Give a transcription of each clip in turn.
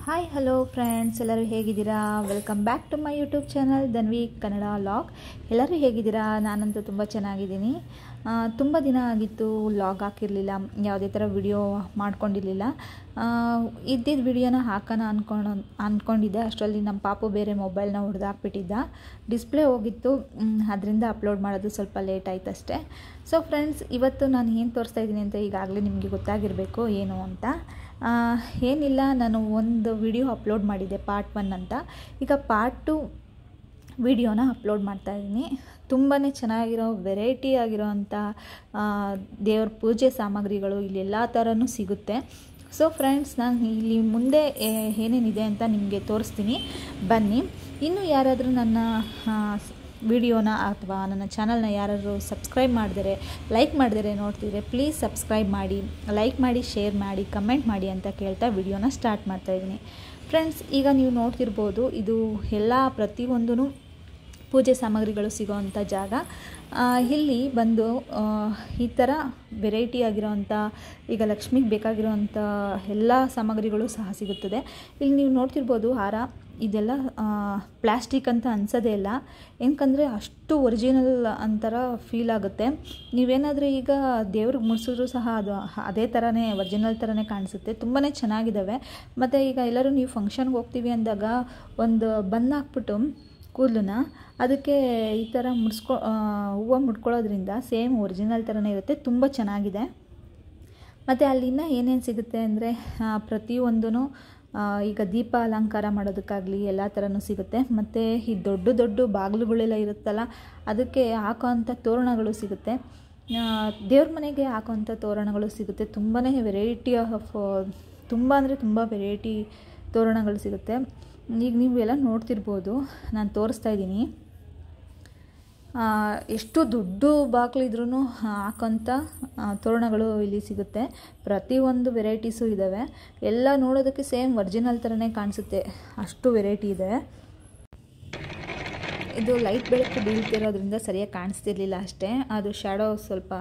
Hi hello friends, ಎಲ್ಲರೂ ಹೇಗಿದ್ದೀರಾ? Welcome back to my YouTube channel Dhanvi Kannada log. ಎಲ್ಲರೂ ಹೇಗಿದ್ದೀರಾ? ನಾನಂತೂ ತುಂಬ ಚೆನ್ನಾಗಿದ್ದೀನಿ. ತುಂಬ ದಿನ ಆಗಿತ್ತು ಲಾಗ್ ಹಾಕಿರಲಿಲ್ಲ, ಯಾವುದೇ ಥರ ವಿಡಿಯೋ ಮಾಡ್ಕೊಂಡಿರಲಿಲ್ಲ. ಇದ್ದಿದ್ದ ವಿಡಿಯೋನ ಹಾಕೋಣ ಅಂದ್ಕೊಂಡಿದ್ದೆ. ಅಷ್ಟರಲ್ಲಿ ನಮ್ಮ ಪಾಪು ಬೇರೆ ಮೊಬೈಲ್ನ ಹೊಡೆದಾಕ್ಬಿಟ್ಟಿದ್ದ. ಡಿಸ್ಪ್ಲೇ ಹೋಗಿತ್ತು, ಅದರಿಂದ ಅಪ್ಲೋಡ್ ಮಾಡೋದು ಸ್ವಲ್ಪ ಲೇಟ್ ಆಯ್ತು ಅಷ್ಟೇ. ಸೊ ಫ್ರೆಂಡ್ಸ್, ಇವತ್ತು ನಾನು ಏನು ತೋರಿಸ್ತಾ ಇದ್ದೀನಿ ಅಂತ ಈಗಾಗಲೇ ನಿಮಗೆ ಗೊತ್ತಾಗಿರಬೇಕು ಏನು ಅಂತ. ಏನಿಲ್ಲ, ನಾನು ಒಂದು ವಿಡಿಯೋ ಅಪ್ಲೋಡ್ ಮಾಡಿದ್ದೆ ಪಾರ್ಟ್ 1 ಅಂತ. ಈಗ ಪಾರ್ಟ್ 2 ವಿಡಿಯೋನ ಅಪ್ಲೋಡ್ ಮಾಡ್ತಾಯಿದ್ದೀನಿ. ತುಂಬಾ ಚೆನ್ನಾಗಿರೋ ವೆರೈಟಿ ಆಗಿರೋವಂಥ ದೇವ್ರ ಪೂಜೆ ಸಾಮಗ್ರಿಗಳು ಇಲ್ಲಿ ಎಲ್ಲ ಥರನೂ ಸಿಗುತ್ತೆ. ಸೊ ಫ್ರೆಂಡ್ಸ್, ನಾನು ಇಲ್ಲಿ ಮುಂದೆ ಏನೇನಿದೆ ಅಂತ ನಿಮಗೆ ತೋರಿಸ್ತೀನಿ, ಬನ್ನಿ. ಇನ್ನು ಯಾರಾದರೂ ನನ್ನ ವಿಡಿಯೋನ ಅಥವಾ ನನ್ನ ಚಾನಲ್ನ ಯಾರಾದರೂ ಸಬ್ಸ್ಕ್ರೈಬ್ ಮಾಡಿದರೆ, ಲೈಕ್ ಮಾಡಿದರೆ ನೋಡ್ತಿದ್ರೆ ಪ್ಲೀಸ್ ಸಬ್ಸ್ಕ್ರೈಬ್ ಮಾಡಿ, ಲೈಕ್ ಮಾಡಿ, ಶೇರ್ ಮಾಡಿ, ಕಮೆಂಟ್ ಮಾಡಿ ಅಂತ ಕೇಳ್ತಾ ವಿಡಿಯೋನ ಸ್ಟಾರ್ಟ್ ಮಾಡ್ತಾಯಿದ್ದೀನಿ. ಫ್ರೆಂಡ್ಸ್, ಈಗ ನೀವು ನೋಡ್ತಿರ್ಬೋದು, ಇದು ಎಲ್ಲ ಪ್ರತಿಯೊಂದೂ ಪೂಜೆ ಸಾಮಗ್ರಿಗಳು ಸಿಗೋವಂಥ ಜಾಗ. ಇಲ್ಲಿ ಬಂದು ಈ ಥರ ವೆರೈಟಿ ಆಗಿರೋವಂಥ, ಈಗ ಲಕ್ಷ್ಮಿಗೆ ಬೇಕಾಗಿರೋವಂಥ ಎಲ್ಲ ಸಾಮಗ್ರಿಗಳು ಸಹ ಸಿಗುತ್ತದೆ. ಇಲ್ಲಿ ನೀವು ನೋಡ್ತಿರ್ಬೋದು ಹಾರ, ಇದೆಲ್ಲ ಪ್ಲಾಸ್ಟಿಕ್ ಅಂತ ಅನ್ಸೋದೇ ಇಲ್ಲ. ಏನಕ್ಕಂದರೆ ಅಷ್ಟು ಒರಿಜಿನಲ್ ಅಂತರ ಫೀಲ್ ಆಗುತ್ತೆ. ನೀವೇನಾದರೂ ಈಗ ದೇವ್ರಿಗೆ ಮುಡಿಸಿದ್ರು ಸಹ ಅದು ಅದೇ ಥರನೇ ಒರಿಜಿನಲ್ ಥರನೇ ಕಾಣಿಸುತ್ತೆ. ತುಂಬಾ ಚೆನ್ನಾಗಿದ್ದಾವೆ. ಮತ್ತು ಈಗ ಎಲ್ಲರೂ ನೀವು ಫಂಕ್ಷನ್ಗೆ ಹೋಗ್ತೀವಿ ಅಂದಾಗ ಒಂದು ಬನ್ ಹಾಕ್ಬಿಟ್ಟು ಕೂದಲನ್ನ ಅದಕ್ಕೆ ಈ ಥರ ಹೂವು ಮುಡ್ಕೊಳ್ಳೋದ್ರಿಂದ ಸೇಮ್ ಒರಿಜಿನಲ್ ಥರನೇ ಇರುತ್ತೆ. ತುಂಬ ಚೆನ್ನಾಗಿದೆ. ಮತ್ತು ಅಲ್ಲಿನ ಏನೇನು ಸಿಗುತ್ತೆ ಅಂದರೆ ಪ್ರತಿಯೊಂದೂ ಈಗ ದೀಪ ಅಲಂಕಾರ ಮಾಡೋದಕ್ಕಾಗಲಿ ಎಲ್ಲ ಥರನೂ ಸಿಗುತ್ತೆ. ಮತ್ತು ಈ ದೊಡ್ಡ ದೊಡ್ಡ ಬಾಗಿಲುಗಳೆಲ್ಲ ಇರುತ್ತಲ್ಲ, ಅದಕ್ಕೆ ಹಾಕೋವಂಥ ತೋರಣಗಳು ಸಿಗುತ್ತೆ. ದೇವ್ರ ಮನೆಗೆ ಹಾಕೋವಂಥ ತೋರಣಗಳು ಸಿಗುತ್ತೆ. ತುಂಬಾ ವೆರೈಟಿ ಆಫ್, ತುಂಬ ಅಂದರೆ ತುಂಬ ವೆರೈಟಿ ತೋರಣಗಳು ಸಿಗುತ್ತೆ. ಈಗ ನೀವು ಎಲ್ಲ ನೋಡ್ತಿರ್ಬೋದು, ನಾನು ತೋರಿಸ್ತಾ ಇದ್ದೀನಿ. ಎಷ್ಟು ದೊಡ್ಡ ಬಾಗಿಲಿದ್ರೂ ಹಾಕೋಂಥ ತೋರಣಗಳು ಇಲ್ಲಿ ಸಿಗುತ್ತೆ. ಪ್ರತಿಯೊಂದು ವೆರೈಟೀಸು ಇದ್ದಾವೆ. ಎಲ್ಲ ನೋಡೋದಕ್ಕೆ ಸೇಮ್ ಒರಿಜಿನಲ್ ಥರನೇ ಕಾಣಿಸುತ್ತೆ, ಅಷ್ಟು ವೆರೈಟಿ ಇದೆ. ಇದು ಲೈಟ್ ಬೆಳಕು ಬೀಳ್ತಿರೋದ್ರಿಂದ ಸರಿಯಾಗಿ ಕಾಣಿಸ್ತಿರ್ಲಿಲ್ಲ ಅಷ್ಟೇ, ಅದು ಶ್ಯಾಡೋ ಸ್ವಲ್ಪ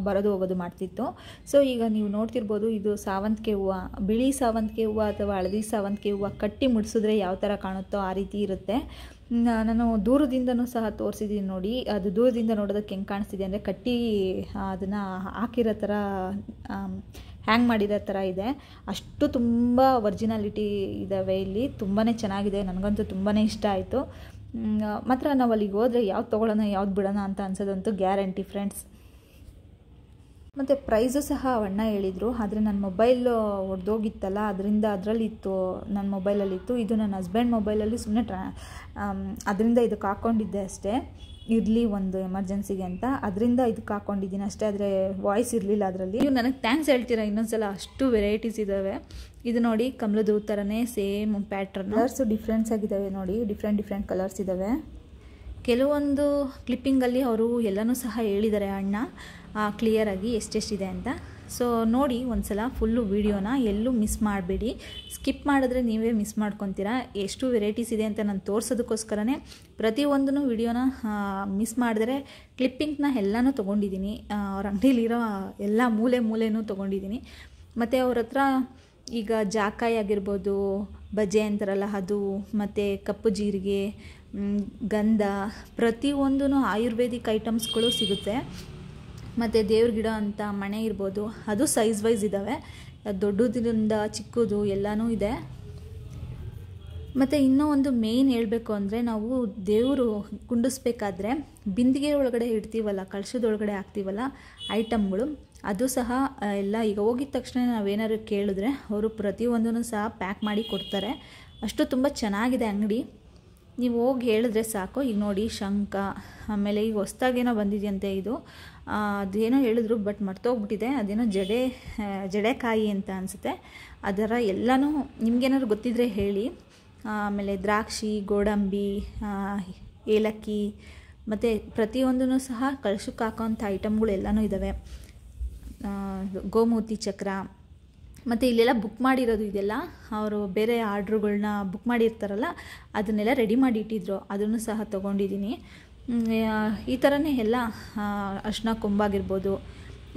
ಬರೋದು ಹೋಗೋದು ಮಾಡ್ತಿತ್ತು. ಸೊ ಈಗ ನೀವು ನೋಡ್ತಿರ್ಬೋದು, ಇದು ಸಾವಂತಿಗೆ ಹೂವು, ಬಿಳಿ ಸಾವಂತಿಗೆ ಹೂವು ಅಥವಾ ಹಳದಿ ಸಾವಂತಿಗೆ ಹೂವು ಕಟ್ಟಿ ಮುಡಿಸಿದ್ರೆ ಯಾವ ಥರ ಕಾಣುತ್ತೋ ಆ ರೀತಿ ಇರುತ್ತೆ. ನಾನು ದೂರದಿಂದನೂ ಸಹ ತೋರಿಸಿದ್ದೀನಿ ನೋಡಿ. ಅದು ದೂರದಿಂದ ನೋಡೋದಕ್ಕೆ ಹೆಂಗೆ ಕಾಣಿಸ್ತಿದೆ ಅಂದರೆ ಕಟ್ಟಿ ಅದನ್ನು ಹಾಕಿರೋ ಥರ, ಹ್ಯಾಂಗ್ ಮಾಡಿರೋ ಥರ ಇದೆ. ಅಷ್ಟು ತುಂಬ ಒರಿಜಿನಾಲಿಟಿ ಇದ್ದಾವೆ ಇಲ್ಲಿ. ತುಂಬಾ ಚೆನ್ನಾಗಿದೆ. ನನಗಂತೂ ತುಂಬಾ ಇಷ್ಟ ಆಯಿತು. ಮಾತ್ರ ನಾವು ಅಲ್ಲಿಗೆ ಹೋದರೆ ಯಾವ್ದು ತೊಗೊಳ್ಳೋಣ ಯಾವ್ದು ಬಿಡೋಣ ಅಂತ ಅನ್ಸೋದಂತೂ ಗ್ಯಾರಂಟಿ ಫ್ರೆಂಡ್ಸ್. ಮತ್ತು ಪ್ರೈಸು ಸಹ ಅಣ್ಣ ಹೇಳಿದರು, ಆದರೆ ನನ್ನ ಮೊಬೈಲ್ ಹೊಡೆದೋಗಿತ್ತಲ್ಲ, ಅದರಲ್ಲಿತ್ತು, ನನ್ನ ಮೊಬೈಲಲ್ಲಿತ್ತು. ಇದು ನನ್ನ ಹಸ್ಬೆಂಡ್ ಮೊಬೈಲಲ್ಲಿ ಸುಮ್ಮನೆ ಅದರಿಂದ ಇದಕ್ಕೆ ಹಾಕ್ಕೊಂಡಿದ್ದೆ ಅಷ್ಟೇ, ಇರಲಿ ಒಂದು ಎಮರ್ಜೆನ್ಸಿಗೆ ಅಂತ, ಅದರಿಂದ ಇದಕ್ಕೆ ಹಾಕ್ಕೊಂಡಿದ್ದೀನಿ ಅಷ್ಟೇ. ಆದರೆ ವಾಯ್ಸ್ ಇರಲಿಲ್ಲ ಅದರಲ್ಲಿ. ನೀವು ನನಗೆ ಥ್ಯಾಂಕ್ಸ್ ಹೇಳ್ತೀರಾ ಇನ್ನೊಂದ್ಸಲ, ಅಷ್ಟು ವೆರೈಟೀಸ್ ಇದ್ದಾವೆ. ಇದು ನೋಡಿ, ಕಮಲದ ಹೂ ಥರನೇ ಸೇಮ್ ಪ್ಯಾಟ್ರನ್. ಕಲರ್ಸು ಡಿಫ್ರೆನ್ಸ್ ಆಗಿದ್ದಾವೆ ನೋಡಿ, ಡಿಫ್ರೆಂಟ್ ಕಲರ್ಸ್ ಇದ್ದಾವೆ. ಕೆಲವೊಂದು ಕ್ಲಿಪ್ಪಿಂಗಲ್ಲಿ ಅವರು ಎಲ್ಲನೂ ಸಹ ಹೇಳಿದ್ದಾರೆ ಅಣ್ಣ ಕ್ಲಿಯರಾಗಿ ಎಷ್ಟೆಷ್ಟಿದೆ ಅಂತ. ಸೊ ನೋಡಿ ಒಂದ್ಸಲ ಫುಲ್ಲು ವೀಡಿಯೋನ ಎಲ್ಲೂ ಮಿಸ್ ಮಾಡಬೇಡಿ. ಸ್ಕಿಪ್ ಮಾಡಿದ್ರೆ ನೀವೇ ಮಿಸ್ ಮಾಡ್ಕೊತೀರಾ. ಎಷ್ಟು ವೆರೈಟೀಸ್ ಇದೆ ಅಂತ ನಾನು ತೋರಿಸೋದಕ್ಕೋಸ್ಕರನೇ ಪ್ರತಿಯೊಂದೂ ವೀಡಿಯೋನ ಮಿಸ್ ಮಾಡಿದ್ರೆ ಕ್ಲಿಪ್ಪಿಂಗ್ನ ಎಲ್ಲನೂ ತೊಗೊಂಡಿದ್ದೀನಿ. ಅವ್ರ ಅಂಗಡಿಲಿರೋ ಎಲ್ಲ ಮೂಲೆನೂ ತೊಗೊಂಡಿದ್ದೀನಿ. ಮತ್ತು ಅವ್ರ ಹತ್ರ ಈಗ ಜಾಕಾಯಿ ಆಗಿರ್ಬೋದು, ಬಜೆ ಅಂತಾರಲ್ಲ ಅದು, ಮತ್ತು ಕಪ್ಪು ಜೀರಿಗೆ, ಗಂಧ, ಪ್ರತಿಯೊಂದೂ ಆಯುರ್ವೇದಿಕ್ ಐಟಮ್ಸ್ಗಳು ಸಿಗುತ್ತೆ. ಮತ್ತು ದೇವ್ರ ಗಿಡ ಅಂತ ಮಣೆ ಇರ್ಬೋದು, ಅದು ಸೈಜ್ ವೈಸ್ ಇದ್ದಾವೆ. ದೊಡ್ಡದ್ರಿಂದ ಚಿಕ್ಕದು ಎಲ್ಲನೂ ಇದೆ. ಮತ್ತು ಇನ್ನೂ ಒಂದು ಮೇಯ್ನ್ ಹೇಳಬೇಕು ಅಂದರೆ, ನಾವು ದೇವರು ಕುಂಡಿಸ್ಬೇಕಾದ್ರೆ ಬಿಂದಿಗೆ ಒಳಗಡೆ ಇಡ್ತೀವಲ್ಲ, ಕಳಶದೊಳಗಡೆ ಹಾಕ್ತೀವಲ್ಲ ಐಟಮ್ಗಳು, ಅದು ಸಹ ಎಲ್ಲ ಈಗ ಹೋಗಿದ ತಕ್ಷಣ ನಾವೇನಾದ್ರು ಕೇಳಿದ್ರೆ ಅವರು ಪ್ರತಿಯೊಂದೂ ಸಹ ಪ್ಯಾಕ್ ಮಾಡಿ ಕೊಡ್ತಾರೆ. ಅಷ್ಟು ತುಂಬ ಚೆನ್ನಾಗಿದೆ ಅಂಗಡಿ. ನೀವು ಹೋಗಿ ಹೇಳಿದ್ರೆ ಸಾಕು. ಈಗ ನೋಡಿ ಶಂಖ, ಆಮೇಲೆ ಈಗ ಹೊಸ್ದಾಗೇನೋ ಬಂದಿದೆಯಂತೆ ಇದು, ಅದೇನೋ ಹೇಳಿದ್ರು ಬಟ್ ಮರ್ತೋಗ್ಬಿಟ್ಟಿದೆ. ಅದೇನೋ ಜಡೆಕಾಯಿ ಅಂತ ಅನಿಸುತ್ತೆ. ಅದರ ಎಲ್ಲನೂ ನಿಮಗೇನಾದ್ರು ಗೊತ್ತಿದ್ರೆ ಹೇಳಿ. ಆಮೇಲೆ ದ್ರಾಕ್ಷಿ, ಗೋಡಂಬಿ, ಏಲಕ್ಕಿ, ಮತ್ತು ಪ್ರತಿಯೊಂದೂ ಸಹ ಕಳಶಕ್ಕೆ ಹಾಕೋವಂಥ ಐಟಮ್ಗಳು ಎಲ್ಲನೂ ಇದ್ದಾವೆ. ಗೋಮೂತಿ ಚಕ್ರ, ಮತ್ತು ಇಲ್ಲೆಲ್ಲ ಬುಕ್ ಮಾಡಿರೋದು ಇದೆಲ್ಲ ಅವರು ಬೇರೆ ಆರ್ಡ್ರುಗಳನ್ನ ಬುಕ್ ಮಾಡಿರ್ತಾರಲ್ಲ, ಅದನ್ನೆಲ್ಲ ರೆಡಿ ಮಾಡಿ ಇಟ್ಟಿದ್ರು, ಅದನ್ನು ಸಹ ತೊಗೊಂಡಿದ್ದೀನಿ. ಈ ಥರನೇ ಎಲ್ಲ ಅರ್ಶಿನ ಕೊಂಬಾಗಿರ್ಬೋದು,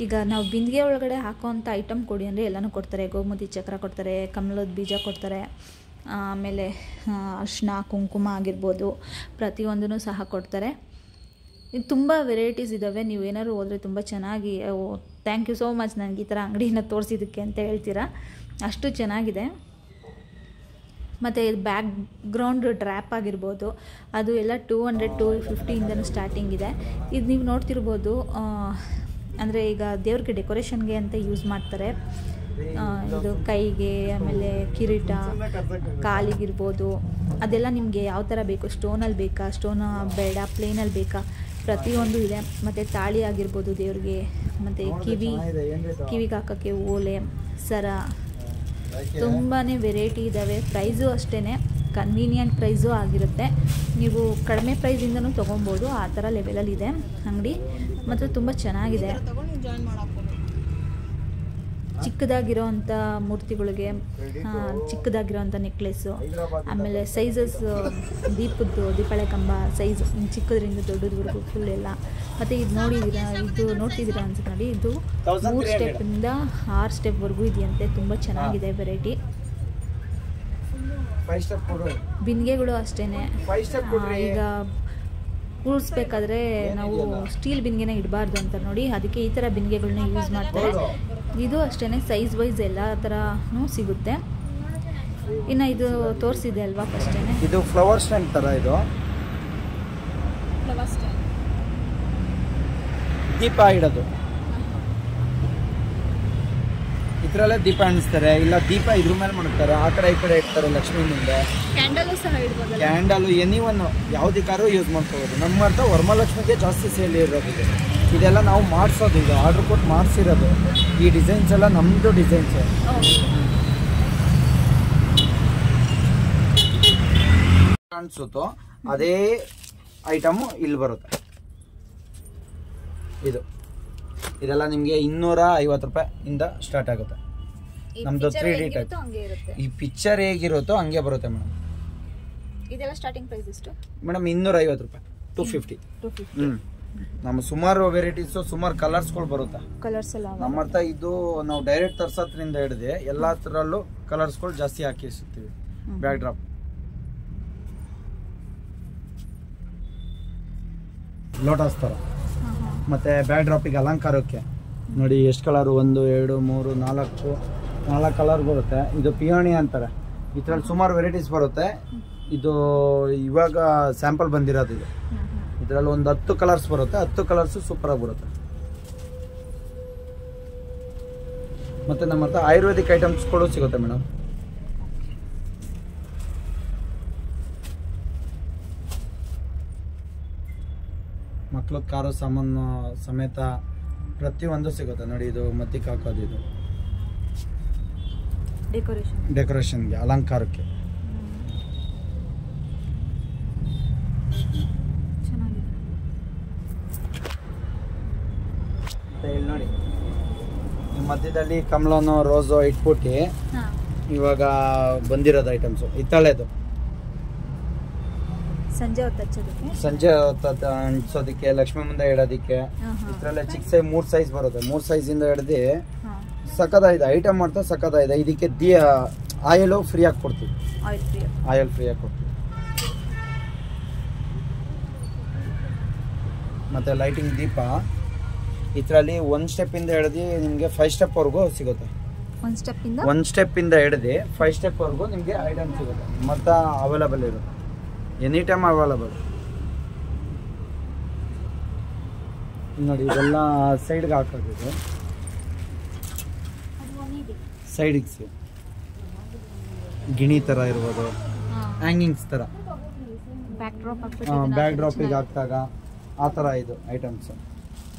ಈಗ ನಾವು ಬಿಂದಿಗೆ ಒಳಗಡೆ ಹಾಕೋವಂಥ ಐಟಮ್ ಕೊಡಿ ಅಂದರೆ ಎಲ್ಲನೂ ಕೊಡ್ತಾರೆ. ಗೋಮತಿ ಚಕ್ರ ಕೊಡ್ತಾರೆ, ಕಮಲದ ಬೀಜ ಕೊಡ್ತಾರೆ, ಆಮೇಲೆ ಅರಿಶಿನ ಕುಂಕುಮ ಆಗಿರ್ಬೋದು, ಪ್ರತಿಯೊಂದೂ ಸಹ ಕೊಡ್ತಾರೆ. ಇದು ತುಂಬ ವೆರೈಟೀಸ್ ಇದ್ದಾವೆ. ನೀವು ಏನಾದ್ರು ಹೋದರೆ ತುಂಬ ಚೆನ್ನಾಗಿ ಥ್ಯಾಂಕ್ ಯು ಸೋ ಮಚ್ ನನಗೆ ಈ ಥರ ಅಂಗಡಿನ ತೋರಿಸಿದ್ದಕ್ಕೆ ಅಂತ ಹೇಳ್ತೀರಾ, ಅಷ್ಟು ಚೆನ್ನಾಗಿದೆ. ಮತ್ತು ಇದು ಬ್ಯಾಕ್ ಗ್ರೌಂಡ್ ಡ್ರ್ಯಾಪ್ ಆಗಿರ್ಬೋದು, ಅದು ಎಲ್ಲ 200-250 ಸ್ಟಾರ್ಟಿಂಗ್ ಇದೆ. ಇದು ನೀವು ನೋಡ್ತಿರ್ಬೋದು, ಅಂದರೆ ಈಗ ದೇವ್ರಿಗೆ ಡೆಕೋರೇಷನ್ಗೆ ಅಂತ ಯೂಸ್ ಮಾಡ್ತಾರೆ. ಇದು ಕೈಗೆ, ಆಮೇಲೆ ಕಿರೀಟ, ಕಾಲಿಗಿರ್ಬೋದು, ಅದೆಲ್ಲ ನಿಮಗೆ ಯಾವ ಥರ ಬೇಕು, ಸ್ಟೋನಲ್ಲಿ ಬೇಕಾ, ಸ್ಟೋನ್ ಬೇಡ, ಪ್ಲೇನಲ್ಲಿ ಬೇಕಾ, ಪ್ರತಿಯೊಂದು ಇದೆ. ಮತ್ತು ತಾಳಿ ಆಗಿರ್ಬೋದು ದೇವ್ರಿಗೆ, ಮತ್ತು ಕಿವಿಗೆ ಹಾಕೋಕ್ಕೆ ಓಲೆ, ಸರ, ತುಂಬಾ ವೆರೈಟಿ ಇದ್ದಾವೆ. ಪ್ರೈಸು ಅಷ್ಟೇ ಕನ್ವೀನಿಯೆಂಟ್ ಪ್ರೈಸು ಆಗಿರುತ್ತೆ. ನೀವು ಕಡಿಮೆ ಪ್ರೈಸಿಂದನೂ ತೊಗೊಬೋದು, ಆ ಥರ ಲೆವೆಲಲ್ಲಿದೆ ಅಂಗಡಿ. ಮತ್ತು ತುಂಬ ಚೆನ್ನಾಗಿದೆ. ಚಿಕ್ಕದಾಗಿರೋವಂಥ ಮೂರ್ತಿಗಳಿಗೆ ಚಿಕ್ಕದಾಗಿರೋವಂಥ ನೆಕ್ಲೆಸ್ಸು, ಆಮೇಲೆ ಸೈಜಸ್ ದೀಪದ್ದು ದೀಪಾವಳಿ ಕಂಬ ಸೈಜ್ ಚಿಕ್ಕದ್ರಿಂದ ದೊಡ್ಡದ್ವರೆಗೂ ಫುಲ್ ಎಲ್ಲ. ಮತ್ತು ಇದು ನೋಡ್ತಿದ್ದೀರಾ ಅನ್ಸುತ್ತೆ ನೋಡಿ, ಇದು 3 ಸ್ಟೆಪ್ಪಿಂದ 6 ಸ್ಟೆಪ್ವರೆಗೂ ಇದೆಯಂತೆ. ತುಂಬ ಚೆನ್ನಾಗಿದೆ ವೆರೈಟಿ. ಬಿಂದಿಗೆಗಳು ಅಷ್ಟೇ. ಈಗ ಕೂರಿಸ್ಬೇಕಾದ್ರೆ ನಾವು ಸ್ಟೀಲ್ ಬಿಂದಿಗೆನ ಇಡಬಾರ್ದು ಅಂತ ನೋಡಿ, ಅದಕ್ಕೆ ಈ ಥರ ಬಿಂದಿಗೆಗಳನ್ನ ಯೂಸ್ ಮಾಡ್ತಾರೆ. ಇದು ಅಷ್ಟೇ ಸೈಜ್ ವೈಸ್ ಎಲ್ಲ ಥರನೂ ಸಿಗುತ್ತೆ. ಇನ್ನು ಇದು ತೋರಿಸಿದೆ ಅಲ್ವಾ ಫಸ್ಟೇ, ಇದು ಫ್ಲವರ್ ಸ್ಟ್ಯಾಂಡ್ ಥರ. ಇದು ಫ್ಲವರ್ ಸ್ಟ್ಯಾಂಡ್ ದೀಪ ಇಡೋದು, ಇದರಲ್ಲೇ ದೀಪ ಅಣಿಸ್ತಾರೆ, ಇಲ್ಲ ದೀಪ ಇದ್ರ ಮೇಲೆ ಮಾಡ್ತಾರೆ, ಆ ಕಡೆ ಈ ಕಡೆ ಇಡ್ತಾರೆ ಲಕ್ಷ್ಮಿ ಮುಂದೆ. ಕ್ಯಾಂಡಲು ಸಹ ಇಡ್ಬೋದು, ಕ್ಯಾಂಡಲು ಎನಿವನ್ ಯಾವುದಕ್ಕಾದ್ರೂ ಯೂಸ್ ಮಾಡ್ಕೋಬೋದು. ನಮ್ಮ ಅರ್ಥ ವರಮಹಾಲಕ್ಷ್ಮಿಗೆ ಜಾಸ್ತಿ ಸೇಲ್ ಇರೋದು ಇದೆಲ್ಲ ನಾವು ಮಾಡಿಸೋದು, ಇದು ಆರ್ಡ್ರ್ ಕೊಟ್ಟು ಮಾಡಿಸಿರೋದು. ಈ ಡಿಸೈನ್ಸ್ ಎಲ್ಲ ನಮ್ಮದು ಡಿಸೈನ್ಸು. ಕಾಣಿಸುತ್ತೋ ಅದೇ ಐಟಮು ಇಲ್ಲಿ ಬರುತ್ತೆ. ಇದೆಲ್ಲ ನಿಮಗೆ 250 ರೂಪಾಯಿಂದ ಸ್ಟಾರ್ಟ್ ಆಗುತ್ತೆ. ನಮ್ದು 3D ಟೈಪ್. ಈ ಪಿಕ್ಚರ್ ಹೇಗಿರುತ್ತೋ ಹಂಗೆ ಬರುತ್ತೆ ಮೇಡಮ್. ಇದೆಲ್ಲ ಸ್ಟಾರ್ಟಿಂಗ್ ಪ್ರೈಸ್ ಎಷ್ಟು ಮೇಡಮ್? 250 ರೂಪಾಯಿ, 250. ನಮ್ಮ ಸುಮಾರು ವೆರೈಟೀಸು, ಸುಮಾರು ಕಲರ್ಸ್ಗಳು ಬರುತ್ತೆ. ಕಲರ್ಸ್ ಎಲ್ಲ ನಮ್ಮ ಅರ್ಥ ಇದು ನಾವು ಡೈರೆಕ್ಟ್ ತರ್ಸೋದ್ರಿಂದ ಹಿಡಿದು ಎಲ್ಲ ಥರಲ್ಲೂ ಕಲರ್ಸ್ಗಳು ಜಾಸ್ತಿ ಹಾಕಿಸ್ತೀವಿ. ಬ್ಯಾಕ್ ಡ್ರಾಪ್, ಲೋಟಸ್ ಥರ. ಮತ್ತು ಬ್ಯಾಕ್ ಡ್ರಾಪಿಗೆ ಅಲಂಕಾರಕ್ಕೆ ನೋಡಿ ಎಷ್ಟು ಕಲರು, 1 2 3 4 ಕಲರ್ ಬರುತ್ತೆ. ಇದು ಪಿಯೋಣಿ ಅಂತಾರೆ. ಇದರಲ್ಲಿ ಸುಮಾರು ವೆರೈಟೀಸ್ ಬರುತ್ತೆ. ಇದು ಇವಾಗ ಸ್ಯಾಂಪಲ್ ಬಂದಿರೋದು. ಇದು ಇದರಲ್ಲಿ ಒಂದು 10 ಕಲರ್ಸ್ ಬರುತ್ತೆ. 10 ಕಲರ್ಸು ಸೂಪರಾಗಿ ಬರುತ್ತೆ. ಮತ್ತು ನಮ್ಮ ಹತ್ರ ಆಯುರ್ವೇದಿಕ್ ಐಟಮ್ಸ್ಗಳು ಸಿಗುತ್ತೆ ಮೇಡಮ್. ಮಕ್ಳ ಕಾರು ಸಾಮಾನು ಸಮೇತ ಪ್ರತಿಯೊಂದು ಸಿಗುತ್ತೆ ನೋಡಿ. ಇದು ಮತ್ತಿಗೆ ಹಾಕೋದು, ಇದು ಡೆಕೋರೇಷನ್ಗೆ, ಅಲಂಕಾರಕ್ಕೆ. ಮತ್ತೆ ಇಲ್ಲಿ ನೋಡಿ, ಮಧ್ಯದಲ್ಲಿ ಕಮಲನೋ ರೋಸೋ ಇಟ್ಬಿಟ್ಟು ಇವಾಗ ಬಂದಿರೋದು ಐಟಮ್ಸು. ಹಿತ್ತಾಳೆದು ಸಂಜೆ ಹೊತ್ತು ಅಂಟಿಸೋದಕ್ಕೆ, ಲಕ್ಷ್ಮಿ ಮುಂದೆ ಇಡೋದಕ್ಕೆ. ಇದ್ರಲ್ಲೇ ಚಿಕ್ಕ ಸೈಜ್ 3 ಸೈಜ್ ಬರುತ್ತೆ. 3 ಸೈಜಿಂದ ಹಿಡ್ದು ಸಕ್ಕದಾಗಿದೆ ಐಟಮ್ ಮಾಡ್ತಾ ಸಕ್ಕದಾಗಿದೆ. ಇದಕ್ಕೆ ಆಯಿಲ್ ಫ್ರೀ ಆಗಿ ಕೊಡ್ತೀವಿ. ಆಯಿಲ್ ಫ್ರೀ ಆಗಿ ಕೊಡ್ತೀವಿ. ಮತ್ತು ಲೈಟಿಂಗ್ ದೀಪ ಇದರಲ್ಲಿ 1 ಸ್ಟೆಪ್ಪಿಂದ ಹಿಡ್ದು ನಿಮಗೆ 5 ಸ್ಟೆಪ್ವರೆಗೂ ಸಿಗುತ್ತೆ. 1 ಸ್ಟೆಪ್ಪಿಂದ ಹಿಡ್ದು 5 ಸ್ಟೆಪ್ವರೆಗೂ ನಿಮಗೆ ಐಟಮ್ ಸಿಗುತ್ತೆ. ಮತ್ತು ಅವೈಲಬಲ್ ಇರುತ್ತೆ, ಎನಿ ಟೈಮ್ ಅವೈಲಬಲ್. ನೋಡಿ ಇದೆಲ್ಲ ಸೈಡ್ಗೆ ಹಾಕೋದು, ಸೈಡಿಗೆ ಗಿಣಿ ಥರ ಇರ್ಬೋದು, ಹ್ಯಾಂಗಿಂಗ್ಸ್ ಥರ, ಬ್ಯಾಕ್ ಡ್ರಾಪಿಗೆ ಹಾಕಿದಾಗ ಆ ಥರ ಇದು ಐಟಮ್ಸು.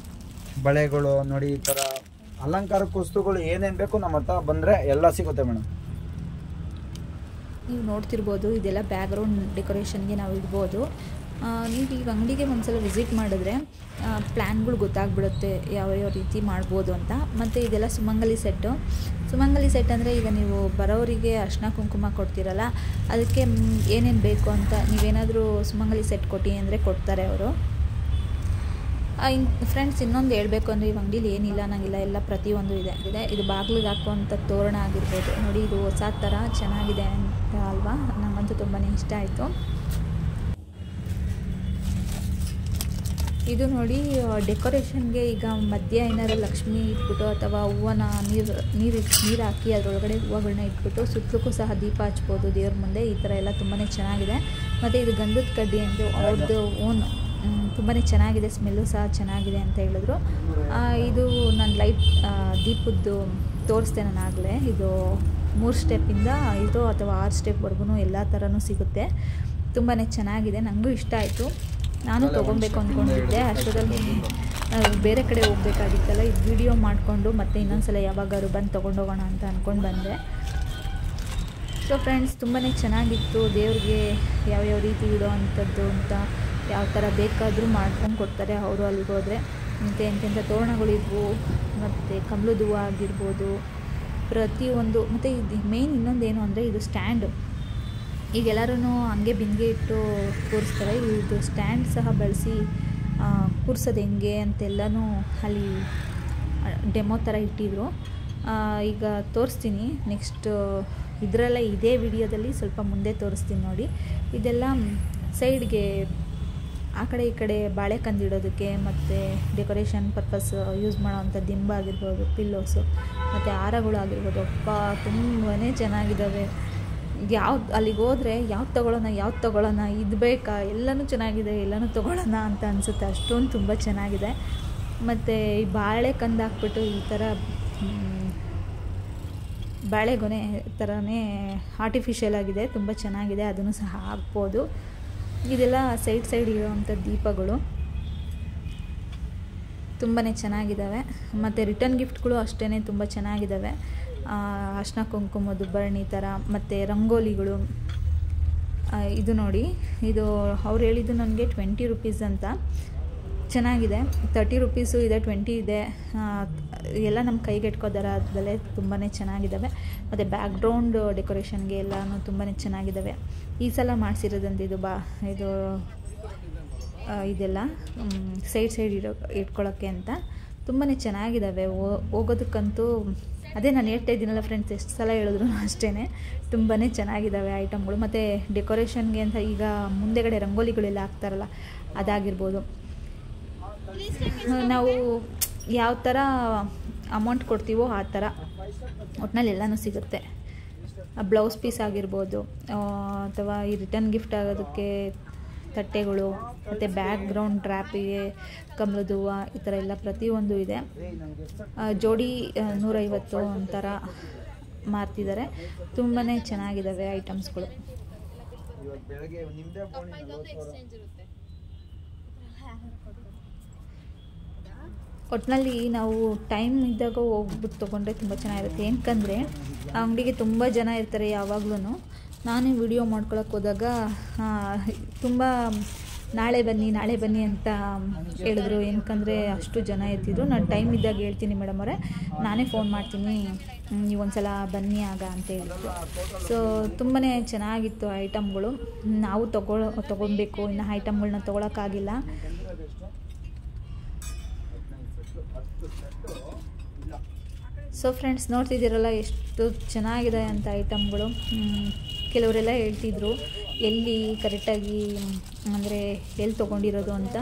ಬಳೆಗಳು ನೋಡಿ, ಈ ಥರ ಅಲಂಕಾರಕ್ಕೆ ವಸ್ತುಗಳು ಏನೇನು ಬೇಕು ನಮ್ಮ ಹತ್ರ ಬಂದರೆ ಎಲ್ಲ ಸಿಗುತ್ತೆ ಮೇಡಮ್. ನೀವು ನೋಡ್ತಿರ್ಬೋದು, ಇದೆಲ್ಲ ಬ್ಯಾಕ್ಗ್ರೌಂಡ್ ಡೆಕೋರೇಷನ್ಗೆ ನಾವು ಇಡ್ಬೋದು. ನೀವು ಈಗ ಅಂಗಡಿಗೆ ಒಂದ್ಸಲ ವಿಸಿಟ್ ಮಾಡಿದ್ರೆ ಪ್ಲ್ಯಾನ್ಗಳು ಗೊತ್ತಾಗ್ಬಿಡುತ್ತೆ ಯಾವ ರೀತಿ ಮಾಡ್ಬೋದು ಅಂತ. ಮತ್ತು ಇದೆಲ್ಲ ಸುಮಂಗಲಿ ಸೆಟ್ಟು. ಸುಮಂಗಲಿ ಸೆಟ್ ಅಂದರೆ ಈಗ ನೀವು ಬರೋರಿಗೆ ಅರಿಶಿನ ಕುಂಕುಮ ಕೊಡ್ತೀರಲ್ಲ, ಅದಕ್ಕೆ ಏನೇನು ಬೇಕು ಅಂತ ನೀವೇನಾದರೂ ಸುಮಂಗಲಿ ಸೆಟ್ ಕೊಟ್ಟು ಅಂದರೆ ಕೊಡ್ತಾರೆ ಅವರು. ಫ್ರೆಂಡ್ಸ್, ಇನ್ನೊಂದು ಹೇಳಬೇಕು ಅಂದರೆ ಈ ಅಂಗಡಿಲಿ ಏನಿಲ್ಲ ಅನ್ನಂಗಿಲ್ಲ, ಎಲ್ಲ ಪ್ರತಿಯೊಂದು ಇದೆ. ಇದು ಬಾಗಿಲಿಗೆ ಹಾಕುವಂಥ ತೋರಣ ಆಗಿರ್ಬೋದು. ನೋಡಿ, ಇದು ಹೊಸ ಥರ ಚೆನ್ನಾಗಿದೆ ಅಂತ ಅಲ್ವಾ? ನನಗಂತೂ ತುಂಬಾ ಇಷ್ಟ ಆಯಿತು. ಇದು ನೋಡಿ, ಡೆಕೋರೇಷನ್ಗೆ ಈಗ ಮಧ್ಯ ಏನಾದ್ರು ಲಕ್ಷ್ಮಿ ಇಟ್ಬಿಟ್ಟು ಅಥವಾ ಹೂವನ್ನ ನೀರು ಹಾಕಿ ಅದರೊಳಗಡೆ ಹೂವುಗಳನ್ನ ಇಟ್ಬಿಟ್ಟು ಸುತ್ತಲಕ್ಕೂ ಸಹ ದೀಪ ಹಚ್ಬೋದು ದೇವ್ರ ಮುಂದೆ. ಈ ಥರ ಎಲ್ಲ ತುಂಬಾ ಚೆನ್ನಾಗಿದೆ. ಮತ್ತು ಇದು ಗಂಧದ ಕಡ್ಡಿ ಎಂದು ಅವ್ರದ್ದು ಓನ್, ತುಂಬಾ ಚೆನ್ನಾಗಿದೆ, ಸ್ಮೆಲ್ಲು ಸಹ ಚೆನ್ನಾಗಿದೆ ಅಂತ ಹೇಳಿದ್ರು. ಇದು ನಾನು ಲೈಟ್ ದೀಪದ್ದು ತೋರಿಸ್ದೆ ನಾನು ಆಗಲೇ. ಇದು 3 ಸ್ಟೆಪ್ಪಿಂದ ಇದು ಅಥವಾ 6 ಸ್ಟೆಪ್ವರೆಗೂ ಎಲ್ಲ ಥರನೂ ಸಿಗುತ್ತೆ. ತುಂಬಾ ಚೆನ್ನಾಗಿದೆ, ನನಗೂ ಇಷ್ಟ ಆಯಿತು. ನಾನು ತೊಗೊಬೇಕು ಅಂದ್ಕೊಂಡಿದ್ದೆ, ಅಷ್ಟರಲ್ಲಿ ಬೇರೆ ಕಡೆ ಹೋಗಬೇಕಾಗಿತ್ತಲ್ಲ. ಇದು ವಿಡಿಯೋ ಮಾಡಿಕೊಂಡು ಮತ್ತೆ ಇನ್ನೊಂದ್ಸಲ ಯಾವಾಗಾದ್ರು ಬಂದು ತೊಗೊಂಡೋಗೋಣ ಅಂತ ಅಂದ್ಕೊಂಡು ಬಂದೆ. ಸೊ ಫ್ರೆಂಡ್ಸ್, ತುಂಬಾ ಚೆನ್ನಾಗಿತ್ತು. ದೇವ್ರಿಗೆ ಯಾವ್ಯಾವ ರೀತಿ ಇಡೋ ಅಂಥದ್ದು ಅಂತ ಯಾವ ಥರ ಬೇಕಾದರೂ ಮಾಡ್ಕೊಂಡು ಕೊಡ್ತಾರೆ ಅವರು ಅಲ್ಲಿಗೆ ಹೋದರೆ. ಮತ್ತು ಎಂತೆಂಥ ತೋರಣಗಳಿದ್ವು, ಮತ್ತು ಕಮಲದ ಹೂವು ಆಗಿರ್ಬೋದು, ಪ್ರತಿಯೊಂದು. ಮತ್ತು ಇದು ಮೇಯ್ನ್ ಇನ್ನೊಂದೇನು ಅಂದರೆ ಇದು ಸ್ಟ್ಯಾಂಡು. ಈಗ ಎಲ್ಲರೂ ಹಂಗೆ ಬಿಂದಿಗೆ ಇಟ್ಟು ಕೂರಿಸ್ತಾರೆ. ಇದು ಸ್ಟ್ಯಾಂಡ್ ಸಹ ಬಳಸಿ ಕೂರಿಸೋದು ಹೆಂಗೆ ಅಂತೆಲ್ಲನೂ ಅಲ್ಲಿ ಡೆಮೋ ಥರ ಇಟ್ಟಿದ್ರು. ಈಗ ತೋರಿಸ್ತೀನಿ ನೆಕ್ಸ್ಟ್. ಇದರಲ್ಲೇ ಇದೇ ವಿಡಿಯೋದಲ್ಲಿ ಸ್ವಲ್ಪ ಮುಂದೆ ತೋರಿಸ್ತೀನಿ ನೋಡಿ. ಇದೆಲ್ಲ ಸೈಡ್ಗೆ ಆ ಕಡೆ ಈ ಕಡೆ ಬಾಳೆ ಕಂದಿಡೋದಕ್ಕೆ ಮತ್ತು ಡೆಕೋರೇಷನ್ ಪರ್ಪಸ್ ಯೂಸ್ ಮಾಡೋವಂಥ ದಿಂಬ ಆಗಿರ್ಬೋದು, ಪಿಲ್ಲೋಸು ಮತ್ತು ಹಾರಗಳು ಆಗಿರ್ಬೋದು. ತುಂಬಾ ಚೆನ್ನಾಗಿದ್ದಾವೆ. ಯಾವ್ದು ಅಲ್ಲಿಗೆ ಹೋದರೆ ಯಾವ್ದು ತೊಗೊಳ್ಳೋಣ, ಇದು ಬೇಕಾ, ಎಲ್ಲನೂ ಚೆನ್ನಾಗಿದೆ, ಎಲ್ಲನೂ ತೊಗೊಳ್ಳೋಣ ಅಂತ ಅನಿಸುತ್ತೆ. ಅಷ್ಟೊಂದು ತುಂಬ ಚೆನ್ನಾಗಿದೆ. ಮತ್ತು ಈ ಬಾಳೆ ಕಂದು ಹಾಕ್ಬಿಟ್ಟು ಈ ಥರ ಬಾಳೆಗೊನೆ ಥರನೇ ಆರ್ಟಿಫಿಷಿಯಲ್ ಆಗಿದೆ, ತುಂಬ ಚೆನ್ನಾಗಿದೆ. ಅದನ್ನು ಸಹ ಹಾಕ್ಬೋದು. ಇದೆಲ್ಲ ಸೈಡ್ ಇರೋವಂಥ ದೀಪಗಳು ತುಂಬಾ ಚೆನ್ನಾಗಿದ್ದಾವೆ. ಮತ್ತು ರಿಟರ್ನ್ ಗಿಫ್ಟ್ಗಳು ಅಷ್ಟೇ ತುಂಬ ಚೆನ್ನಾಗಿದ್ದಾವೆ. ಅರ್ಶಿನ ಕುಂಕುಮದ್ದು ಭರಣಿ ಥರ ಮತ್ತು ರಂಗೋಲಿಗಳು. ಇದು ನೋಡಿ, ಇದು ಅವ್ರು ಹೇಳಿದ್ದು ನನಗೆ 20 ರೂಪೀಸ್ ಅಂತ. ಚೆನ್ನಾಗಿದೆ. 30 ರೂಪೀಸು ಇದೆ, 20 ಇದೆ. ಎಲ್ಲ ನಮ್ಮ ಕೈಗೆ ಎಟ್ಕೋ ದರದಲ್ಲೇ ತುಂಬಾ ಚೆನ್ನಾಗಿದ್ದಾವೆ. ಮತ್ತು ಬ್ಯಾಕ್ಗ್ರೌಂಡ್ ಡೆಕೋರೇಷನ್ಗೆ ಎಲ್ಲನೂ ತುಂಬಾ ಚೆನ್ನಾಗಿದ್ದಾವೆ. ಈ ಸಲ ಮಾಡಿಸಿರೋದಂತ ಇದು ಇದೆಲ್ಲ ಸೈಡ್ ಇಟ್ಕೊಳ್ಳೋಕ್ಕೆ ಅಂತ ತುಂಬಾ ಚೆನ್ನಾಗಿದ್ದಾವೆ. ಹೋಗೋದಕ್ಕಂತೂ ಅದೇ ನಾನು ಹೇಳ್ತಾ ಇದ್ದೀನಲ್ಲ ಫ್ರೆಂಡ್ಸ್, ಎಷ್ಟು ಸಲ ಹೇಳಿದ್ರು ಅಷ್ಟೇ, ತುಂಬಾ ಚೆನ್ನಾಗಿದ್ದಾವೆ ಐಟಮ್ಗಳು. ಮತ್ತು ಡೆಕೋರೇಷನ್ಗೆ ಅಂತ ಈಗ ಮುಂದೆಗಡೆ ರಂಗೋಲಿಗಳೆಲ್ಲ ಹಾಕ್ತಾರಲ್ಲ, ಅದಾಗಿರ್ಬೋದು. ನಾವು ಯಾವ ಥರ ಅಮೌಂಟ್ ಕೊಡ್ತೀವೋ ಆ ಥರ ಒಟ್ಟಿನಲ್ಲಿ ಎಲ್ಲನೂ ಸಿಗುತ್ತೆ. ಬ್ಲೌಸ್ ಪೀಸ್ ಆಗಿರ್ಬೋದು, ಅಥವಾ ಈ ರಿಟರ್ನ್ ಗಿಫ್ಟ್ ಆಗೋದಕ್ಕೆ ತಟ್ಟೆಗಳು, ಮತ್ತು ಬ್ಯಾಕ್ಗ್ರೌಂಡ್ ಡ್ರಾಪಿಗೆ ಕಮಲದ ಹೂವು, ಈ ಥರ ಎಲ್ಲ ಪ್ರತಿಯೊಂದು ಇದೆ. ಜೋಡಿ 150 ಒಂಥರ ಮಾರ್ತಿದ್ದಾರೆ. ತುಂಬಾ ಚೆನ್ನಾಗಿದ್ದಾವೆ ಐಟಮ್ಸ್ಗಳು. ಒಟ್ಟಿನಲ್ಲಿ ನಾವು ಟೈಮ್ ಇದ್ದಾಗ ಹೋಗ್ಬಿಟ್ಟು ತೊಗೊಂಡ್ರೆ ತುಂಬ ಚೆನ್ನಾಗಿರುತ್ತೆ. ಏನಕ್ಕಂದರೆ ಆ ಅಂಗಡಿಗೆ ತುಂಬ ಜನ ಇರ್ತಾರೆ ಯಾವಾಗ್ಲೂ. ನಾನೇ ವಿಡಿಯೋ ಮಾಡ್ಕೊಳಕ್ಕೆ ಹೋದಾಗ ತುಂಬ ನಾಳೆ ಬನ್ನಿ ಅಂತ ಹೇಳಿದ್ರು. ಏನಕ್ಕಂದರೆ ಅಷ್ಟು ಜನ ಇರ್ತಿದ್ರು. ನಾನು ಟೈಮ್ ಇದ್ದಾಗ ಹೇಳ್ತೀನಿ ಮೇಡಮ್ ಅವರೇ, ನಾನೇ ಫೋನ್ ಮಾಡ್ತೀನಿ, ನೀವೊಂದ್ಸಲ ಬನ್ನಿ ಆಗ ಅಂತ ಹೇಳಿದ್ರು. ಸೊ ತುಂಬಾ ಚೆನ್ನಾಗಿತ್ತು ಐಟಮ್ಗಳು. ನಾವು ತೊಗೊಬೇಕು, ಇನ್ನು ಐಟಮ್ಗಳನ್ನ ತೊಗೊಳಕ್ಕಾಗಿಲ್ಲ. ಸೊ ಫ್ರೆಂಡ್ಸ್, ನೋಡ್ತಿದ್ದೀರಲ್ಲ ಎಷ್ಟು ಚೆನ್ನಾಗಿದೆ ಅಂತ ಐಟಮ್ಗಳು. ಕೆಲವರೆಲ್ಲ ಹೇಳ್ತಿದ್ರು ಎಲ್ಲಿ ಕರೆಕ್ಟಾಗಿ ಅಂದರೆ ಎಲ್ಲಿ ತೊಗೊಂಡಿರೋದು ಅಂತ.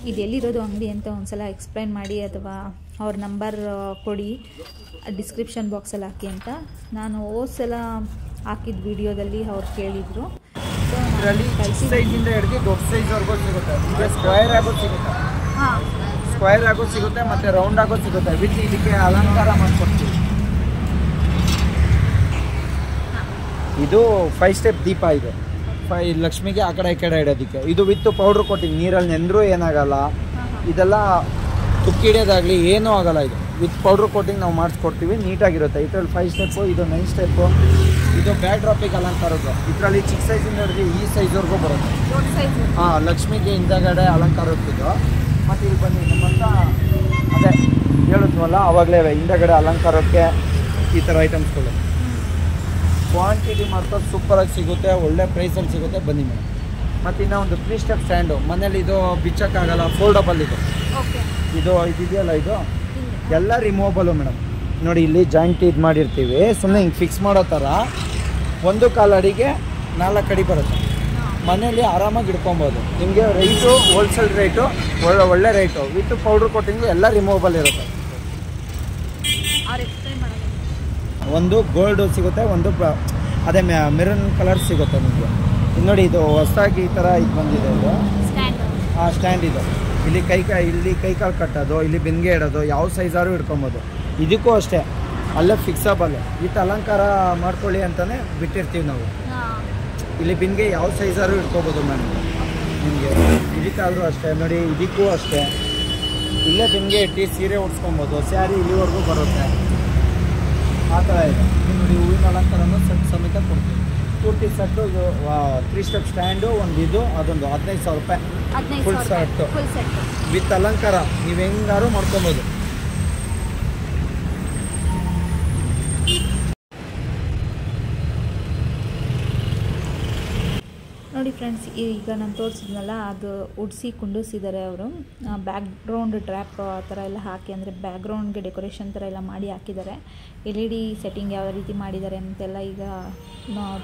ಇದು ಎಲ್ಲಿರೋದು ಅಂಗಡಿ ಅಂತ ಒಂದ್ಸಲ ಎಕ್ಸ್ಪ್ಲೈನ್ ಮಾಡಿ, ಅಥವಾ ಅವ್ರ ನಂಬರ್ ಕೊಡಿ, ಡಿಸ್ಕ್ರಿಪ್ಷನ್ ಬಾಕ್ಸಲ್ಲಿ ಹಾಕಿ ಅಂತ. ನಾನು ಹೋದ್ಸಲ ಹಾಕಿದ ವಿಡಿಯೋದಲ್ಲಿ ಅವ್ರು ಕೇಳಿದರು. ಸೊ ಸೈಜಿಂದ ಹಿಡಿದು ದೊಡ್ಡ ಸೈಜ್ವರೆಗೂ ಸಿಗುತ್ತೆ. ಈಗ ಸ್ಕ್ವೇರ್ ಆಗೋದು ಸಿಗುತ್ತೆ, ಸ್ಕ್ವೇರ್ ಆಗೋದು ಸಿಗುತ್ತೆ, ಮತ್ತು ರೌಂಡ್ ಆಗೋದು ಸಿಗುತ್ತೆ. ವಿತ್ ಇದಕ್ಕೆ ಅಲಂಕಾರ ಮಾಡಿಕೊಡ್ತೀವಿ. ಇದು 5 ಸ್ಟೆಪ್ ದೀಪ ಇದೆ. ಲಕ್ಷ್ಮಿಗೆ ಆ ಕಡೆ ಈ ಕಡೆ ಇಡೋದಕ್ಕೆ. ಇದು ವಿತ್ ಪೌಡ್ರ್ ಕೋಟಿಂಗ್, ನೀರಲ್ಲಿ ನೆಂದರೂ ಏನಾಗಲ್ಲ. ಇದೆಲ್ಲ ತುಕ್ಕಿ ಹಿಡಿಯೋದಾಗಲಿ ಏನೂ ಆಗಲ್ಲ. ಇದು ವಿತ್ ಪೌಡ್ರ್ ಕೋಟಿಂಗ್ ನಾವು ಮಾಡಿಸ್ಕೊಡ್ತೀವಿ, ನೀಟಾಗಿರುತ್ತೆ. ಇದರಲ್ಲಿ 5 ಸ್ಟೆಪ್ಪು, ಇದು 9 ಸ್ಟೆಪ್ಪು. ಇದು ಬ್ಯಾಕ್ ಡ್ರಾಪಿಗೆ ಅಲಂಕಾರದ್ದು. ಇದರಲ್ಲಿ ಚಿಕ್ಕ ಸೈಜಿಂದ ಹಿಡಿದು ಈ ಸೈಜ್ವರೆಗೂ ಬರುತ್ತೆ. ಲಕ್ಷ್ಮಿಗೆ ಹಿಂದಗಡೆ ಅಲಂಕಾರದ್ದು. ಮತ್ತು ಇಲ್ಲಿ ಬನ್ನಿ, ನಮ್ಮಂತ ಅದೇ ಹೇಳಿದ್ವಲ್ಲ ಆವಾಗಲೇ, ಹಿಂದಗಡೆ ಅಲಂಕಾರಕ್ಕೆ ಈ ಥರ ಐಟಮ್ಸ್ಗಳು. ಕ್ವಾಂಟಿಟಿ ಮಾತ್ರ ಸೂಪರಾಗಿ ಸಿಗುತ್ತೆ, ಒಳ್ಳೆ ಪ್ರೈಸಲ್ಲಿ ಸಿಗುತ್ತೆ. ಬನ್ನಿ ಮೇಡಮ್. ಮತ್ತು ಇನ್ನೂ ಒಂದು 3 ಸ್ಟೆಪ್ ಸ್ಟ್ಯಾಂಡು. ಮನೇಲಿ ಇದು ಬಿಚ್ಚಕ್ಕಾಗಲ್ಲ, ಫೋಲ್ಡಬಲ್ ಇದು. ಓಕೆ. ಇದಿದೆಯಲ್ಲ ಇದು ಎಲ್ಲ ರಿಮೂವಬಲು ಮೇಡಮ್. ನೋಡಿ ಇಲ್ಲಿ ಜಾಯಿಂಟ್ ಇದು ಮಾಡಿರ್ತೀವಿ, ಸುಮ್ಮನೆ ಹಿಂಗೆ ಫಿಕ್ಸ್ ಮಾಡೋ ಥರ. 1 ಕಾಲು ಅಡಿಗೆ 4 ಅಡಿ ಬರುತ್ತೆ. ಮನೇಲಿ ಆರಾಮಾಗಿ ಇಟ್ಕೊಬೋದು. ನಿಮಗೆ ರೈಟು ಹೋಲ್ಸೇಲ್ ರೇಟು ಒಳ್ಳೆ ರೇಟು ವಿತ್ ಪೌಡ್ರ್ ಕೋಟಿಂಗು ಎಲ್ಲ ರಿಮೂವಬಲ್ ಇರುತ್ತೆ. ಒಂದು ಗೋಲ್ಡು ಸಿಗುತ್ತೆ, ಒಂದು ಅದೇ ಮೆರೂನ್ ಕಲರ್ ಸಿಗುತ್ತೆ ನಿಮಗೆ. ನೋಡಿ ಇದು ಹೊಸದಾಗಿ ಈ ಥರ ಇದು ಬಂದಿದೆ. ಇದು ಸ್ಟ್ಯಾಂಡ್ ಇದು. ಇಲ್ಲಿ ಕೈ ಕಾಲು ಕಟ್ಟೋದು, ಇಲ್ಲಿ ಬೆನ್ಗೆ ಇಡೋದು, ಯಾವ ಸೈಜಾರು ಇಟ್ಕೊಬೋದು. ಇದಕ್ಕೂ ಅಷ್ಟೇ ಅಲ್ಲೇ ಫಿಕ್ಸಬಲ್. ವಿತ್ ಅಲಂಕಾರ ಮಾಡ್ಕೊಳ್ಳಿ ಅಂತಲೇ ಬಿಟ್ಟಿರ್ತೀವಿ ನಾವು. ಇಲ್ಲಿ ಬಿನ್ಗೆ ಯಾವ ಸೈಜಾರು ಇಟ್ಕೋಬೋದು ಮೇಡಮ್ ನಿಮಗೆ. ಇದಕ್ಕಾದರೂ ಅಷ್ಟೇ ನೋಡಿ, ಇದಕ್ಕೂ ಅಷ್ಟೇ ಇಲ್ಲೇ ಬಿನ್ಗೆ ಇಟ್ಟು ಸೀರೆ ಉಡ್ಸ್ಕೊಬೋದು. ಸ್ಯಾರಿ ಇಲ್ಲಿವರೆಗೂ ಬರುತ್ತೆ, ಆ ಥರ ಇದೆ. ನೋಡಿ ಹೂವಿನ ಅಲಂಕಾರನೂ ಸೆಟ್ ಸಮೇತ ಕೊಡ್ತೀವಿ. ಪೂರ್ತಿ ಸೆಟ್ಟು 3 ಸ್ಟೆಪ್ ಸ್ಟ್ಯಾಂಡು, ಒಂದು ಇದು ಅದೊಂದು 15,000 ರೂಪಾಯಿ ಫುಲ್ ಸೆಟ್ಟು ವಿತ್ ಅಲಂಕಾರ. ನೀವು ಹೆಂಗಾರು ಮಾಡ್ಕೊಬೋದು. ನೋಡಿ ಫ್ರೆಂಡ್ಸ್, ಈಗ ನಾನು ತೋರಿಸಿದ್ನಲ್ಲ ಅದು ಉಡಿಸಿ ಕುಂಡಿಸಿದ್ದಾರೆ ಅವರು. ಬ್ಯಾಕ್ಗ್ರೌಂಡ್ ಡ್ರ್ಯಾಪ್ ಆ ಥರ ಎಲ್ಲ ಹಾಕಿ, ಅಂದರೆ ಬ್ಯಾಕ್ಗ್ರೌಂಡ್ಗೆ ಡೆಕೋರೇಷನ್ ಥರ ಎಲ್ಲ ಮಾಡಿ ಹಾಕಿದ್ದಾರೆ. LED ಸೆಟ್ಟಿಂಗ್ ಯಾವ ರೀತಿ ಮಾಡಿದ್ದಾರೆ ಅಂತೆಲ್ಲ ಈಗ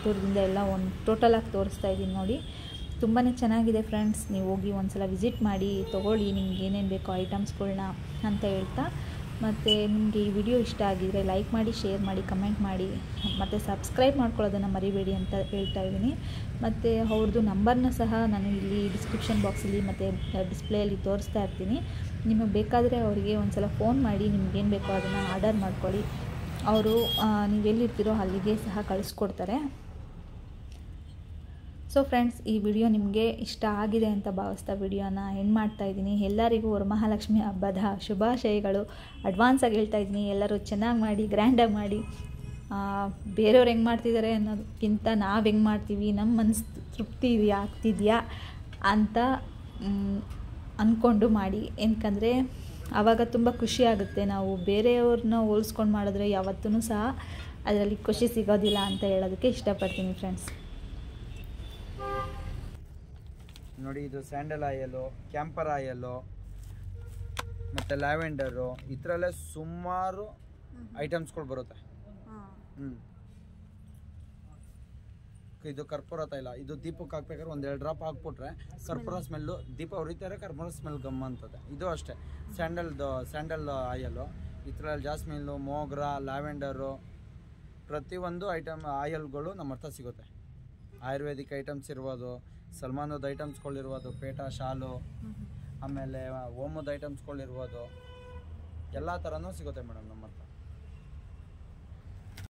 ದೂರದಿಂದ ಎಲ್ಲ ಒಂದು ಟೋಟಲಾಗಿ ತೋರಿಸ್ತಾ ಇದ್ದೀನಿ. ನೋಡಿ ತುಂಬಾ ಚೆನ್ನಾಗಿದೆ ಫ್ರೆಂಡ್ಸ್. ನೀವು ಹೋಗಿ ಒಂದ್ಸಲ ವಿಸಿಟ್ ಮಾಡಿ ತೊಗೊಳ್ಳಿ, ನಿಮ್ಗೆ ಏನೇನು ಬೇಕೋ ಐಟಮ್ಸ್ಗಳ್ನ ಅಂತ ಹೇಳ್ತಾ. ಮತ್ತು ನಿಮಗೆ ಈ ವಿಡಿಯೋ ಇಷ್ಟ ಆಗಿದರೆ ಲೈಕ್ ಮಾಡಿ, ಶೇರ್ ಮಾಡಿ, ಕಮೆಂಟ್ ಮಾಡಿ, ಮತ್ತು ಸಬ್ಸ್ಕ್ರೈಬ್ ಮಾಡ್ಕೊಳ್ಳೋದನ್ನು ಮರಿಬೇಡಿ ಅಂತ ಹೇಳ್ತಾ ಇದ್ದೀನಿ. ಮತ್ತು ಅವ್ರದ್ದು ನಂಬರ್ನ ಸಹ ನಾನು ಇಲ್ಲಿ ಡಿಸ್ಕ್ರಿಪ್ಷನ್ ಬಾಕ್ಸಲ್ಲಿ ಮತ್ತು ಡಿಸ್ಪ್ಲೇಯಲ್ಲಿ ತೋರಿಸ್ತಾ ಇರ್ತೀನಿ. ನಿಮಗೆ ಬೇಕಾದರೆ ಅವರಿಗೆ ಒಂದು ಸಲ ಫೋನ್ ಮಾಡಿ ನಿಮ್ಗೇನು ಬೇಕೋ ಅದನ್ನು ಆರ್ಡರ್ ಮಾಡ್ಕೊಳ್ಳಿ. ಅವರು ನೀವೆಲ್ಲಿರ್ತೀರೋ ಅಲ್ಲಿಗೆ ಸಹ ಕಳಿಸ್ಕೊಡ್ತಾರೆ. ಸೊ ಫ್ರೆಂಡ್ಸ್, ಈ ವಿಡಿಯೋ ನಿಮಗೆ ಇಷ್ಟ ಆಗಿದೆ ಅಂತ ಭಾವಿಸ್ತಾ ವಿಡಿಯೋನ ಎಂಡ್ ಮಾಡ್ತಾ ಇದ್ದೀನಿ. ಎಲ್ಲರಿಗೂ ವರಮಹಾಲಕ್ಷ್ಮಿ ಹಬ್ಬದ ಶುಭಾಶಯಗಳು ಅಡ್ವಾನ್ಸಾಗಿ ಹೇಳ್ತಾ ಇದ್ದೀನಿ. ಎಲ್ಲರೂ ಚೆನ್ನಾಗಿ ಮಾಡಿ, ಗ್ರ್ಯಾಂಡಾಗಿ ಮಾಡಿ. ಬೇರೆಯವ್ರು ಹೆಂಗೆ ಮಾಡ್ತಿದ್ದಾರೆ ಅನ್ನೋದಕ್ಕಿಂತ ನಾವು ಹೆಂಗೆ ಮಾಡ್ತೀವಿ, ನಮ್ಮ ಮನಸ್ಸು ತೃಪ್ತಿ ಆಗ್ತಿದೆಯಾ ಅಂತ ಅಂದ್ಕೊಂಡು ಮಾಡಿ. ಏನಕ್ಕಂದರೆ ಆವಾಗ ತುಂಬ ಖುಷಿ ಆಗುತ್ತೆ. ನಾವು ಬೇರೆಯವ್ರನ್ನ ಹೋಲಿಸ್ಕೊಂಡು ಮಾಡಿದ್ರೆ ಯಾವತ್ತೂ ಸಹ ಅದರಲ್ಲಿ ಖುಷಿ ಸಿಗೋದಿಲ್ಲ ಅಂತ ಹೇಳೋದಕ್ಕೆ ಇಷ್ಟಪಡ್ತೀನಿ ಫ್ರೆಂಡ್ಸ್. ನೋಡಿ ಇದು ಸ್ಯಾಂಡಲ್ ಆಯಲು, ಕ್ಯಾಂಪರ್ ಆಯಲು ಮತ್ತು ಲ್ಯಾವೆಂಡರು, ಈ ಥರಲ್ಲೇ ಸುಮಾರು ಐಟಮ್ಸ್ಗಳು ಬರುತ್ತೆ. ಇದು ಕರ್ಪೂರ ತೈಲ. ಇದು ದೀಪಕ್ಕೆ ಹಾಕ್ಬೇಕಾದ್ರೆ 1-2 ಡ್ರಾಪ್ ಹಾಕ್ಬಿಟ್ರೆ ಕರ್ಪೂರ ಸ್ಮೆಲ್ಲು, ದೀಪ ಉರಿತಾರೆ, ಕರ್ಪೂರ ಸ್ಮೆಲ್ ಗಮ್ಮ ಅಂತದೆ. ಇದು ಅಷ್ಟೇ ಸ್ಯಾಂಡಲ್ ಆಯಲು. ಈ ಥರಲ್ಲಿ ಜಾಸ್ಮಿನ್ನು, ಮೋಗ್ರಾ, ಲ್ಯಾವೆಂಡರು, ಪ್ರತಿಯೊಂದು ಆಯಲ್ಗಳು ನಮ್ಮ ಹತ್ರ ಸಿಗುತ್ತೆ. ಆಯುರ್ವೇದಿಕ್ ಐಟಮ್ಸ್ ಇರ್ಬೋದು, ಸಲ್ಮಾನದ ಐಟಮ್ಸ್ಗಳಿರ್ಬೋದು, ಪೇಟ ಶಾಲು, ಆಮೇಲೆ ಓಮದ ಐಟಮ್ಸ್ಗಳಿರ್ಬೋದು, ಎಲ್ಲ ಥರನೂ ಸಿಗುತ್ತೆ ಮೇಡಮ್ ನಮ್ಮ ಹತ್ರ.